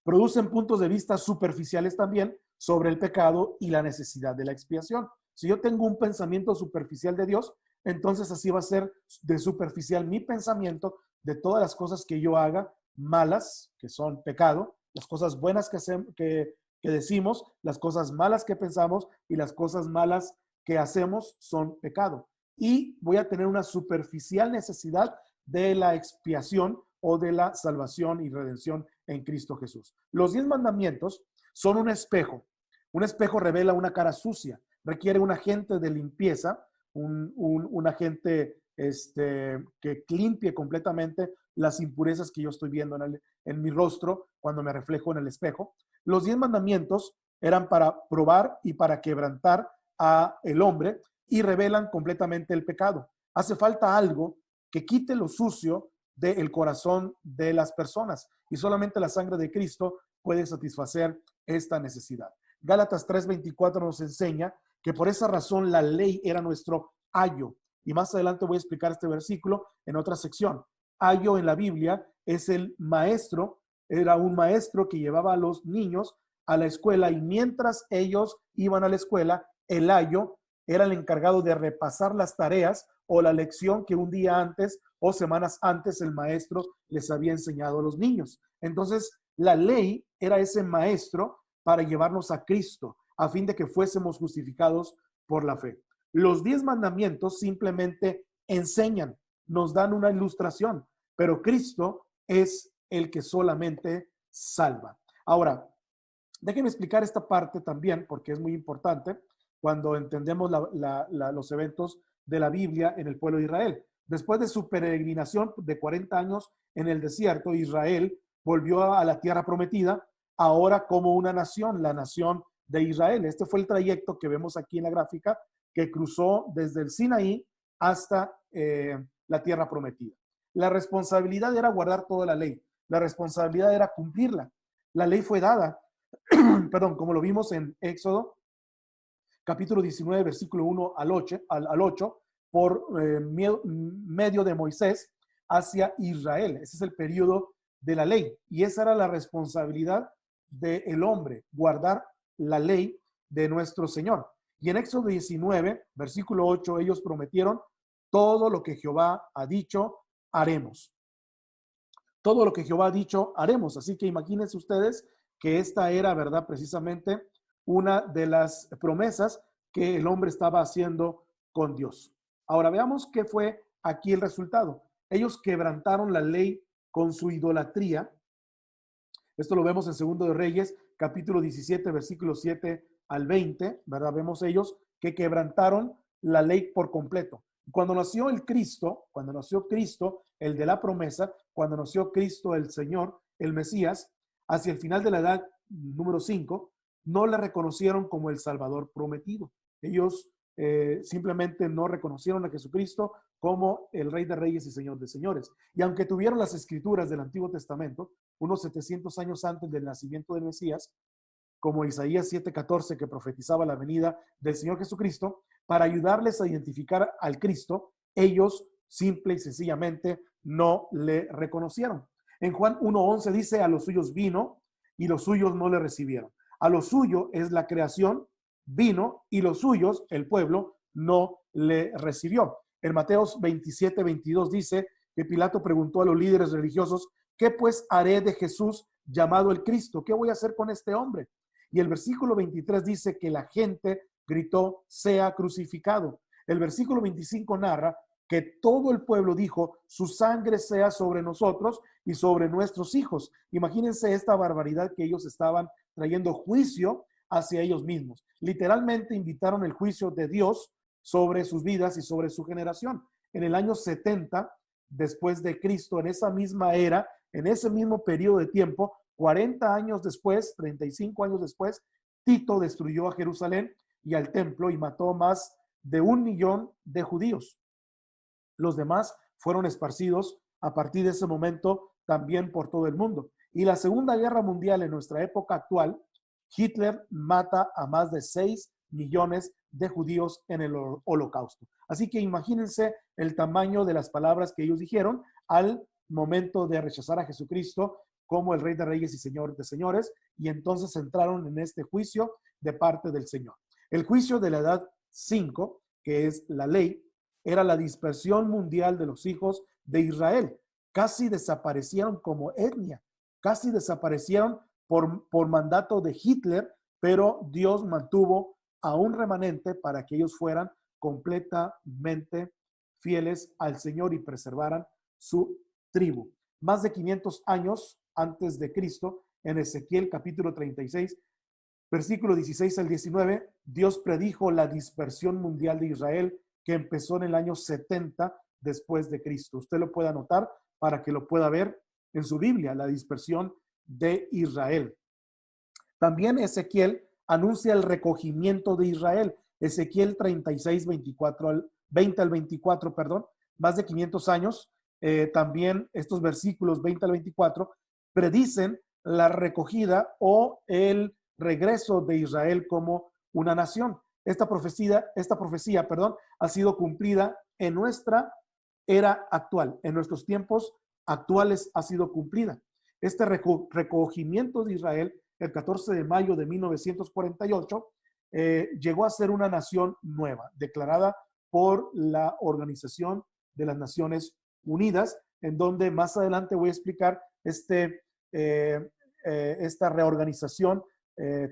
producen puntos de vista superficiales también sobre el pecado y la necesidad de la expiación. Si yo tengo un pensamiento superficial de Dios, entonces así va a ser de superficial mi pensamiento de todas las cosas que yo haga malas, que son pecado, las cosas buenas que decimos, las cosas malas que pensamos y las cosas malas que hacemos son pecado. Y voy a tener una superficial necesidad de la expiación o de la salvación y redención en Cristo Jesús. Los 10 mandamientos son un espejo. Un espejo revela una cara sucia, requiere un agente de limpieza, un agente que limpie completamente las impurezas que yo estoy viendo en mi rostro cuando me reflejo en el espejo. Los 10 mandamientos eran para probar y para quebrantar a el hombre y revelan completamente el pecado. Hace falta algo que quite lo sucio del corazón de las personas y solamente la sangre de Cristo puede satisfacer esta necesidad. Gálatas 3:24 nos enseña que por esa razón la ley era nuestro ayo. Y más adelante voy a explicar este versículo en otra sección. Ayo en la Biblia es el maestro, era un maestro que llevaba a los niños a la escuela y mientras ellos iban a la escuela, el ayo era el encargado de repasar las tareas o la lección que un día antes o semanas antes el maestro les había enseñado a los niños. Entonces, la ley era ese maestro para llevarnos a Cristo, a fin de que fuésemos justificados por la fe. Los 10 mandamientos simplemente enseñan, nos dan una ilustración, pero Cristo es el que solamente salva. Ahora, déjenme explicar esta parte también, porque es muy importante cuando entendemos los eventos de la Biblia en el pueblo de Israel. Después de su peregrinación de 40 años en el desierto, Israel volvió a la tierra prometida, ahora como una nación, la nación de Israel. Este fue el trayecto que vemos aquí en la gráfica, que cruzó desde el Sinaí hasta la tierra prometida. La responsabilidad era guardar toda la ley. La responsabilidad era cumplirla. La ley fue dada, perdón, como lo vimos en Éxodo, capítulo 19, versículo 1 al 8 por medio de Moisés hacia Israel. Ese es el periodo de la ley. Y esa era la responsabilidad del hombre, guardar la ley de nuestro Señor. Y en Éxodo 19, versículo 8, ellos prometieron: todo lo que Jehová ha dicho, haremos. Todo lo que Jehová ha dicho, haremos. Así que imagínense ustedes que esta era, ¿verdad?, precisamente una de las promesas que el hombre estaba haciendo con Dios. Ahora veamos qué fue aquí el resultado. Ellos quebrantaron la ley con su idolatría. Esto lo vemos en Segundo de Reyes, capítulo 17, versículos 7 al 20, ¿verdad? Vemos ellos que quebrantaron la ley por completo. Cuando nació Cristo, el de la promesa, cuando nació Cristo el Señor, el Mesías, hacia el final de la edad número 5, no le reconocieron como el Salvador prometido. Ellos simplemente no reconocieron a Jesucristo como el Rey de Reyes y Señor de Señores. Y aunque tuvieron las escrituras del Antiguo Testamento, unos 700 años antes del nacimiento del Mesías, como Isaías 7:14, que profetizaba la venida del Señor Jesucristo, para ayudarles a identificar al Cristo, ellos simple y sencillamente no le reconocieron. En Juan 1:11 dice: a los suyos vino y los suyos no le recibieron. A lo suyo es la creación, vino, y los suyos, el pueblo, no le recibió. En Mateos 27:22 dice que Pilato preguntó a los líderes religiosos: ¿qué pues haré de Jesús llamado el Cristo? ¿Qué voy a hacer con este hombre? Y el versículo 23 dice que la gente gritó: sea crucificado. El versículo 25 narra que todo el pueblo dijo: su sangre sea sobre nosotros y sobre nuestros hijos. Imagínense esta barbaridad, que ellos estaban trayendo juicio hacia ellos mismos. Literalmente invitaron el juicio de Dios sobre sus vidas y sobre su generación. En el año 70 después de Cristo, en esa misma era, en ese mismo periodo de tiempo, 40 años después, 35 años después, Tito destruyó a Jerusalén y al templo y mató más de 1 millón de judíos. Los demás fueron esparcidos a partir de ese momento también por todo el mundo. Y la Segunda Guerra Mundial, en nuestra época actual, Hitler mata a más de 6 millones de judíos en el Holocausto. Así que imagínense el tamaño de las palabras que ellos dijeron al momento de rechazar a Jesucristo como el Rey de Reyes y Señor de Señores, y entonces entraron en este juicio de parte del Señor. El juicio de la edad 5, que es la ley, era la dispersión mundial de los hijos de Israel. Casi desaparecieron como etnia, casi desaparecieron por mandato de Hitler, pero Dios mantuvo a un remanente para que ellos fueran completamente fieles al Señor y preservaran su tribu. Más de 500 años antes de Cristo, en Ezequiel capítulo 36, versículo 16 al 19, Dios predijo la dispersión mundial de Israel, que empezó en el año 70 después de Cristo. Usted lo puede anotar para que lo pueda ver en su Biblia, la dispersión de Israel. También Ezequiel anuncia el recogimiento de Israel. Ezequiel 36, 20 al 24, perdón, más de 500 años. También estos versículos 20 al 24 predicen la recogida o el regreso de Israel como una nación. Esta profecía, ha sido cumplida en nuestra era actual, en nuestros tiempos actuales ha sido cumplida. Este recogimiento de Israel, el 14 de mayo de 1948, llegó a ser una nación nueva, declarada por la Organización de las Naciones Unidas, en donde más adelante voy a explicar esta reorganización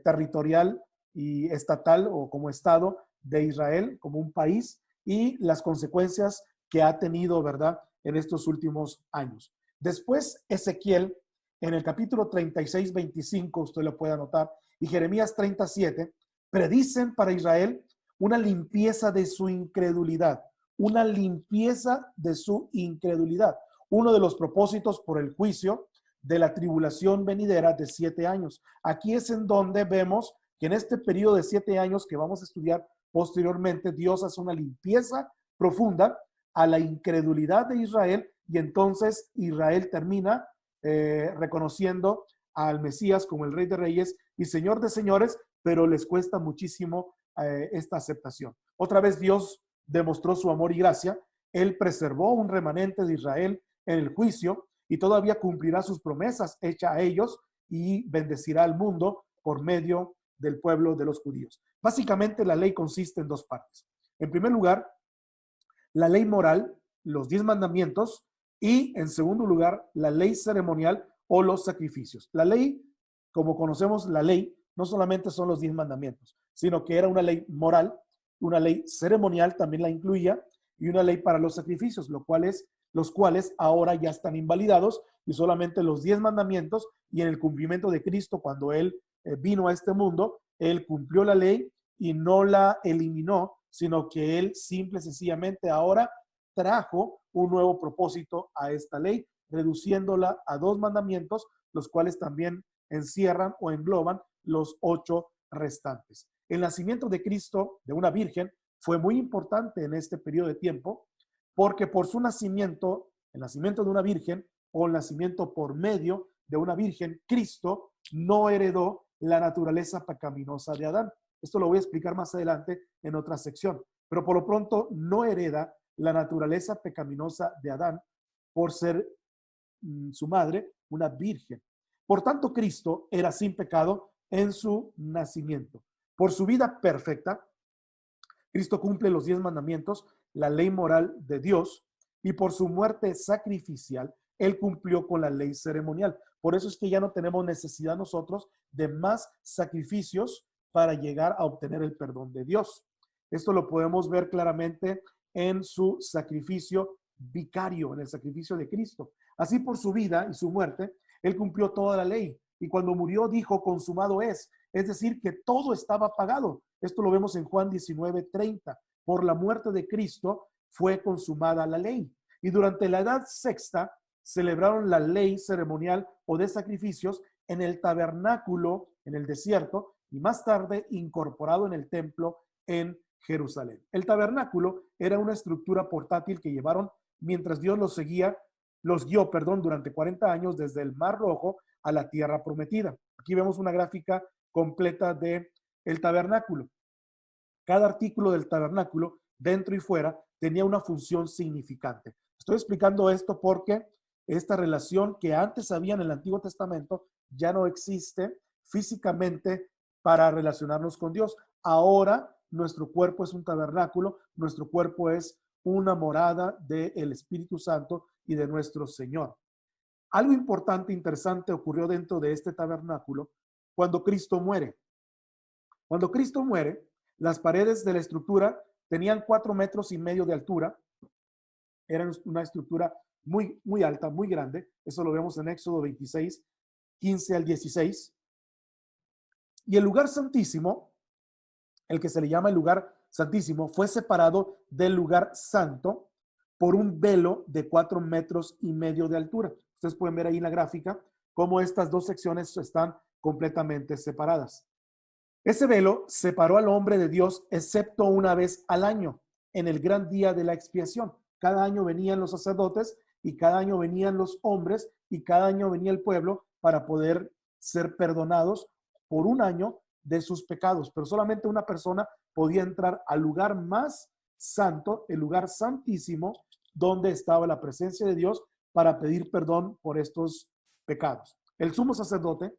territorial y estatal, o como Estado de Israel, como un país, y las consecuencias que ha tenido, ¿verdad?, en estos últimos años. Después, Ezequiel, en el capítulo 36, 25, usted lo puede anotar, y Jeremías 37, predicen para Israel una limpieza de su incredulidad, una limpieza de su incredulidad. Uno de los propósitos por el juicio de la tribulación venidera de 7 años. Aquí es en donde vemos que en este periodo de 7 años que vamos a estudiar posteriormente, Dios hace una limpieza profunda a la incredulidad de Israel y entonces Israel termina reconociendo al Mesías como el Rey de Reyes y Señor de Señores, pero les cuesta muchísimo esta aceptación. Otra vez Dios demostró su amor y gracia. Él preservó un remanente de Israel en el juicio y todavía cumplirá sus promesas hechas a ellos y bendecirá al mundo por medio del pueblo de los judíos. Básicamente la ley consiste en 2 partes. En primer lugar, la ley moral, los 10 mandamientos, y en segundo lugar, la ley ceremonial o los sacrificios. La ley, como conocemos la ley, no solamente son los 10 mandamientos, sino que era una ley moral, una ley ceremonial también la incluía, y una ley para los sacrificios, los cuales ahora ya están invalidados, y solamente los 10 mandamientos, y en el cumplimiento de Cristo, cuando Él vino a este mundo, Él cumplió la ley y no la eliminó, sino que Él simple y sencillamente ahora trajo un nuevo propósito a esta ley, reduciéndola a 2 mandamientos, los cuales también encierran o engloban los 8 restantes. El nacimiento de Cristo de una virgen fue muy importante en este periodo de tiempo, porque por su nacimiento, el nacimiento de una virgen o el nacimiento por medio de una virgen, Cristo no heredó la naturaleza pecaminosa de Adán. Esto lo voy a explicar más adelante en otra sección, pero por lo pronto no hereda la naturaleza pecaminosa de Adán por ser su madre una virgen. Por tanto, Cristo era sin pecado en su nacimiento. Por su vida perfecta, Cristo cumple los 10 mandamientos, la ley moral de Dios, y por su muerte sacrificial, Él cumplió con la ley ceremonial. Por eso es que ya no tenemos necesidad nosotros de más sacrificios para llegar a obtener el perdón de Dios. Esto lo podemos ver claramente en su sacrificio vicario, en el sacrificio de Cristo. Así por su vida y su muerte, Él cumplió toda la ley. Y cuando murió dijo, consumado es decir, que todo estaba pagado. Esto lo vemos en Juan 19:30. Por la muerte de Cristo fue consumada la ley. Y durante la Edad Sexta celebraron la ley ceremonial o de sacrificios en el tabernáculo en el desierto y más tarde incorporado en el templo en Jerusalén. El tabernáculo era una estructura portátil que llevaron mientras Dios los guió, durante 40 años desde el Mar Rojo a la tierra prometida. Aquí vemos una gráfica completa de el tabernáculo. Cada artículo del tabernáculo, dentro y fuera, tenía una función significante. Estoy explicando esto porque esta relación que antes había en el Antiguo Testamento ya no existe físicamente para relacionarnos con Dios. Ahora nuestro cuerpo es un tabernáculo, nuestro cuerpo es una morada del Espíritu Santo y de nuestro Señor. Algo importante, interesante ocurrió dentro de este tabernáculo cuando Cristo muere. Cuando Cristo muere, las paredes de la estructura tenían 4,5 metros de altura. Era una estructura muy, muy alta, muy grande. Eso lo vemos en Éxodo 26, 15 al 16. Y el lugar santísimo, el que se le llama el lugar santísimo, fue separado del lugar santo por un velo de 4,5 metros de altura. Ustedes pueden ver ahí en la gráfica cómo estas 2 secciones están completamente separadas. Ese velo separó al hombre de Dios excepto una vez al año, en el gran día de la expiación. Cada año venían los sacerdotes y cada año venían los hombres y cada año venía el pueblo para poder ser perdonados por un año de sus pecados. Pero solamente una persona podía entrar al lugar más santo, el lugar santísimo, donde estaba la presencia de Dios para pedir perdón por estos pecados. El sumo sacerdote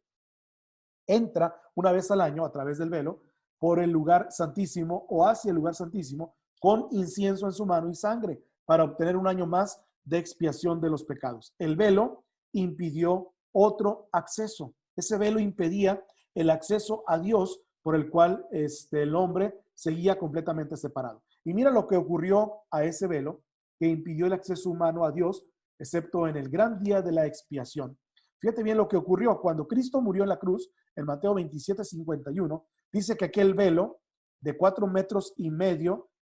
entra una vez al año a través del velo por el lugar santísimo o hacia el lugar santísimo con incienso en su mano y sangre para obtener un año más de expiación de los pecados. El velo impidió otro acceso. Ese velo impedía el acceso a Dios por el cual el hombre seguía completamente separado. Y mira lo que ocurrió a ese velo que impidió el acceso humano a Dios, excepto en el gran día de la expiación. Fíjate bien lo que ocurrió cuando Cristo murió en la cruz, en Mateo 27:51, dice que aquel velo de 4,5 metros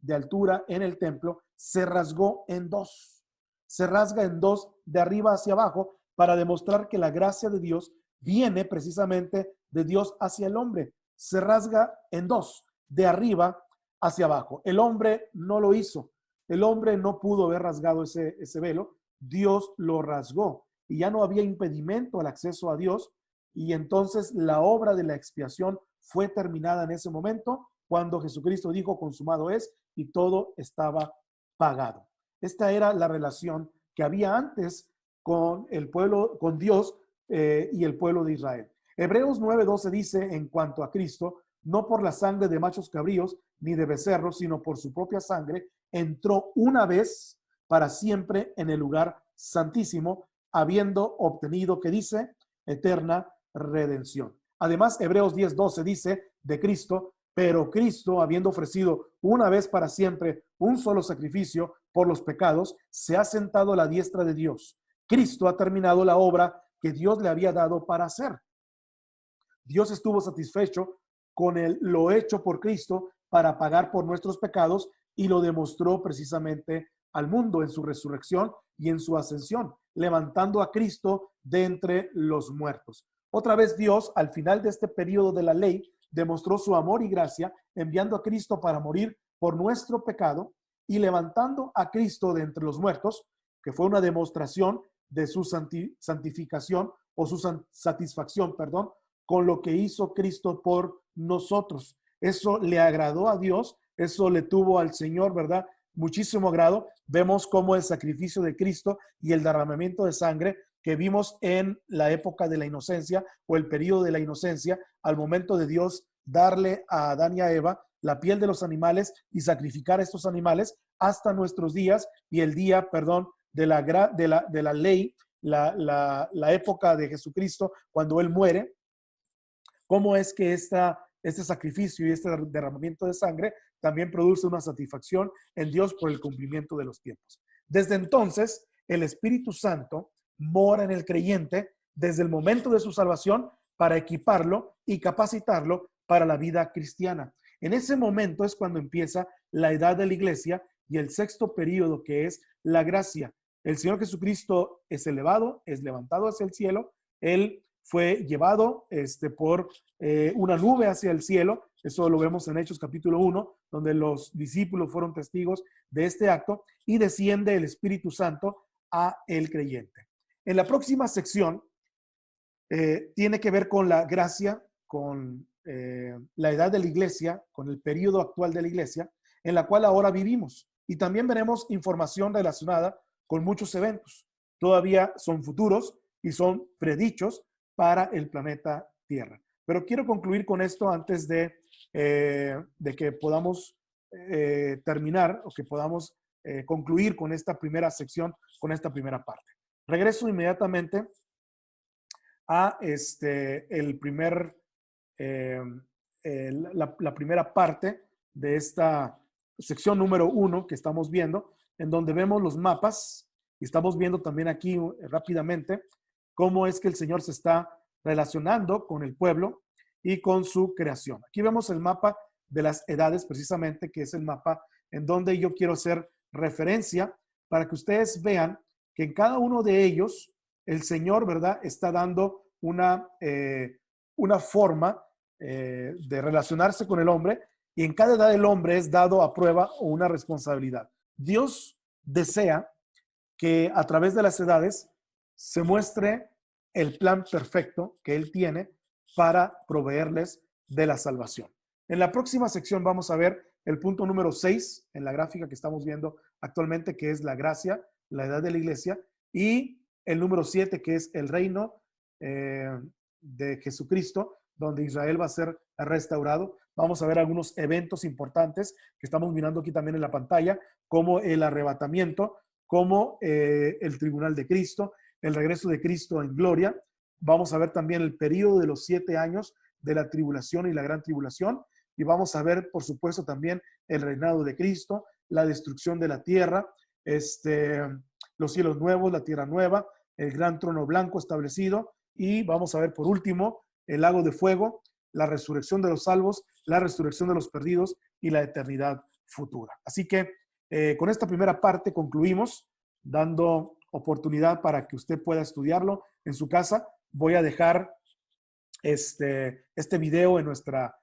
de altura en el templo se rasgó en dos. Se rasga en dos de arriba hacia abajo para demostrar que la gracia de Dios viene precisamente de Dios hacia el hombre. Se rasga en dos, de arriba hacia abajo. El hombre no lo hizo. El hombre no pudo haber rasgado ese velo. Dios lo rasgó y ya no había impedimento al acceso a Dios. Y entonces la obra de la expiación fue terminada en ese momento cuando Jesucristo dijo consumado es y todo estaba pagado. Esta era la relación que había antes con el pueblo, con Dios y el pueblo de Israel. Hebreos 9:12 dice en cuanto a Cristo, no por la sangre de machos cabríos ni de becerros, sino por su propia sangre, entró una vez para siempre en el lugar santísimo, habiendo obtenido, que dice, eterna redención. Además, Hebreos 10:12 dice de Cristo, pero Cristo, habiendo ofrecido una vez para siempre un solo sacrificio por los pecados, se ha sentado a la diestra de Dios. Cristo ha terminado la obra que Dios le había dado para hacer. Dios estuvo satisfecho con lo hecho por Cristo para pagar por nuestros pecados y lo demostró precisamente al mundo en su resurrección y en su ascensión, levantando a Cristo de entre los muertos. Otra vez Dios, al final de este periodo de la ley, demostró su amor y gracia, enviando a Cristo para morir por nuestro pecado y levantando a Cristo de entre los muertos, que fue una demostración de su santificación o su satisfacción, perdón, con lo que hizo Cristo por nosotros. Eso le agradó a Dios, eso le tuvo al Señor, ¿verdad? Muchísimo agrado. Vemos cómo el sacrificio de Cristo y el derramamiento de sangre que vimos en la época de la inocencia o el periodo de la inocencia, al momento de Dios darle a Adán y a Eva la piel de los animales y sacrificar a estos animales hasta nuestros días y el día, perdón, de la ley, la época de Jesucristo, cuando Él muere, cómo es que este sacrificio y este derramamiento de sangre también produce una satisfacción en Dios por el cumplimiento de los tiempos. Desde entonces, el Espíritu Santo mora en el creyente desde el momento de su salvación para equiparlo y capacitarlo para la vida cristiana. En ese momento es cuando empieza la edad de la iglesia y el sexto periodo, que es la gracia. El Señor Jesucristo es elevado, es levantado hacia el cielo. Él fue llevado por una nube hacia el cielo. Eso lo vemos en Hechos capítulo 1, donde los discípulos fueron testigos de este acto, y desciende el Espíritu Santo a el creyente. En la próxima sección tiene que ver con la gracia, con la edad de la iglesia, con el periodo actual de la iglesia, en la cual ahora vivimos. Y también veremos información relacionada con muchos eventos. Todavía son futuros y son predichos para el planeta Tierra. Pero quiero concluir con esto antes de que podamos terminar o que podamos concluir con esta primera sección, con esta primera parte. Regreso inmediatamente a la primera parte de esta sección número 1 que estamos viendo, en donde vemos los mapas y estamos viendo también aquí rápidamente cómo es que el Señor se está relacionando con el pueblo y con su creación. Aquí vemos el mapa de las edades, precisamente, que es el mapa en donde yo quiero hacer referencia para que ustedes vean que en cada uno de ellos el Señor, ¿verdad?, está dando una forma de relacionarse con el hombre, y en cada edad del hombre es dado a prueba una responsabilidad. Dios desea que a través de las edades se muestre el plan perfecto que Él tiene para proveerles de la salvación. En la próxima sección vamos a ver el punto número 6 en la gráfica que estamos viendo actualmente, que es la gracia, la edad de la iglesia, y el número 7, que es el reino de Jesucristo, donde Israel va a ser restaurado. Vamos a ver algunos eventos importantes que estamos mirando aquí también en la pantalla, como el arrebatamiento, como el tribunal de Cristo, el regreso de Cristo en gloria. Vamos a ver también el periodo de los 7 años de la tribulación y la gran tribulación. Y vamos a ver, por supuesto, también el reinado de Cristo, la destrucción de la tierra, los cielos nuevos, la tierra nueva, el gran trono blanco establecido. Y vamos a ver, por último, el lago de fuego, la resurrección de los salvos, la resurrección de los perdidos y la eternidad futura. Así que con esta primera parte concluimos, dando oportunidad para que usted pueda estudiarlo en su casa. Voy a dejar este video en nuestra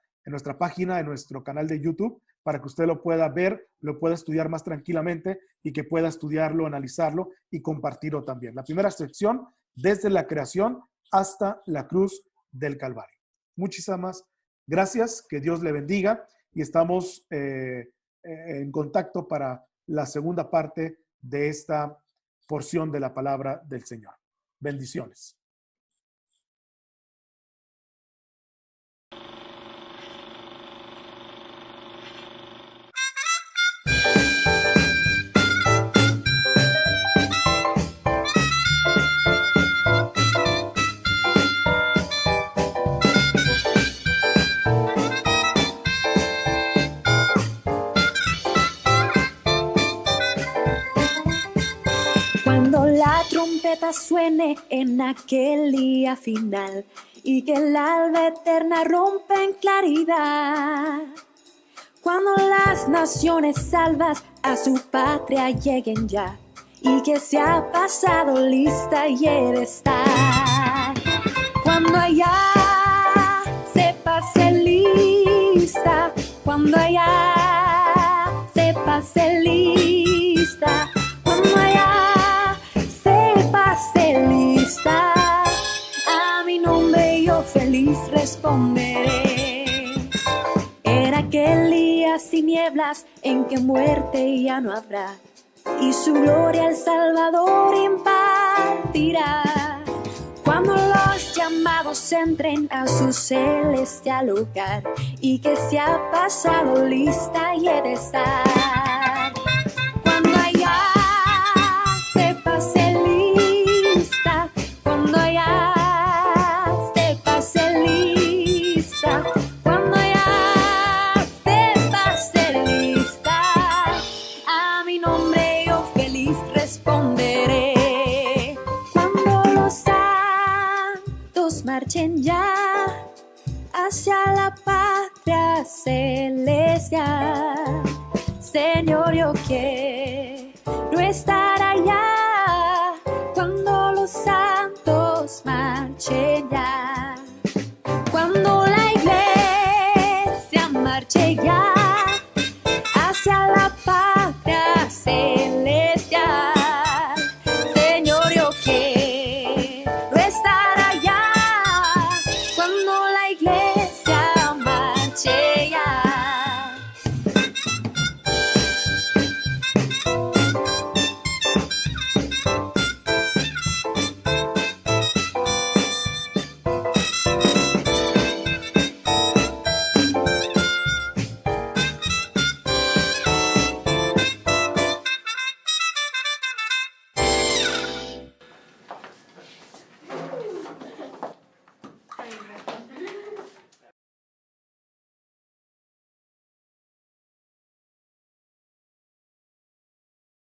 página, en nuestro canal de YouTube, para que usted lo pueda ver, lo pueda estudiar más tranquilamente y que pueda estudiarlo, analizarlo y compartirlo también. La primera sección, desde la creación hasta la cruz del Calvario. Muchísimas gracias, que Dios le bendiga y estamos en contacto para la segunda parte de esta porción de la palabra del Señor. Bendiciones. Cuando la trompeta suene en aquel día final y que el alba eterna rompe en claridad, cuando las naciones salvas a su patria lleguen ya y que se ha pasado lista y he de estar, cuando allá se pase lista, cuando allá se pase lista, cuando allá se pase lista, a mi nombre yo feliz responderé. En aquel día sin nieblas en que muerte ya no habrá, y su gloria el Salvador impartirá. Cuando los llamados entren a su celestial hogar y que se ha pasado lista y he de estar.